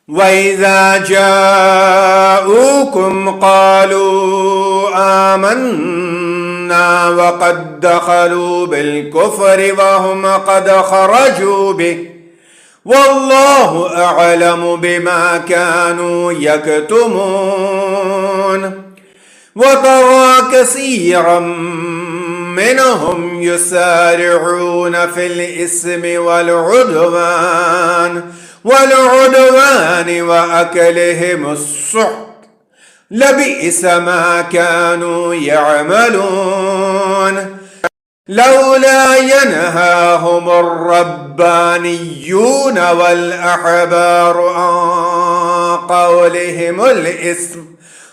وإذا جاءوكم قالوا آمنا وقد دخلوا بالكفر وهم قد خرجوا به والله أعلم بما كانوا يكتمون وترى كثيرا منهم يسارعون في الإثم والعدوان وأكلهم السحت لبئس ما كانوا يعملون لولا ينهاهم الربانيون والأحبار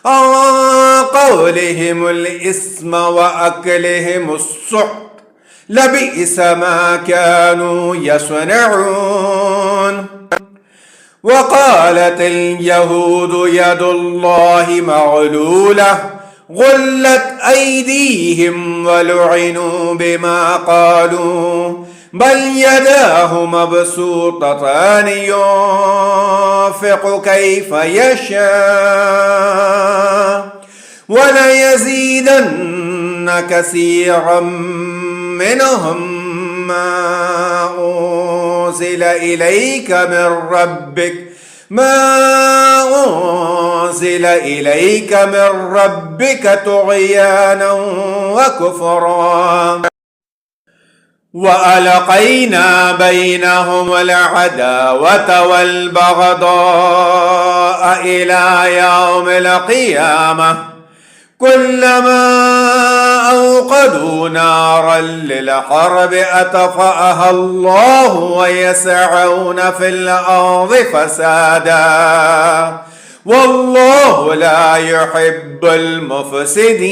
عن قولهم الإثم وأكلهم السحت لبئس ما كانوا يصنعون وقالت اليهود يد الله مغلولة غلت أيديهم ولعنوا بما قالوا بل يداه مبسوطتان ينفق كيف يشاء وليزيدن كثيرا منهم ما أنزل إليك من ربك طغيانا وكفرا وألقينا بينهم العداوة والبغضاء إلى يوم القيامة كلما أوقدوا نارا للحرب أطفأها الله ويسعون في الأرض فسادا والله لا يحب المفسدين.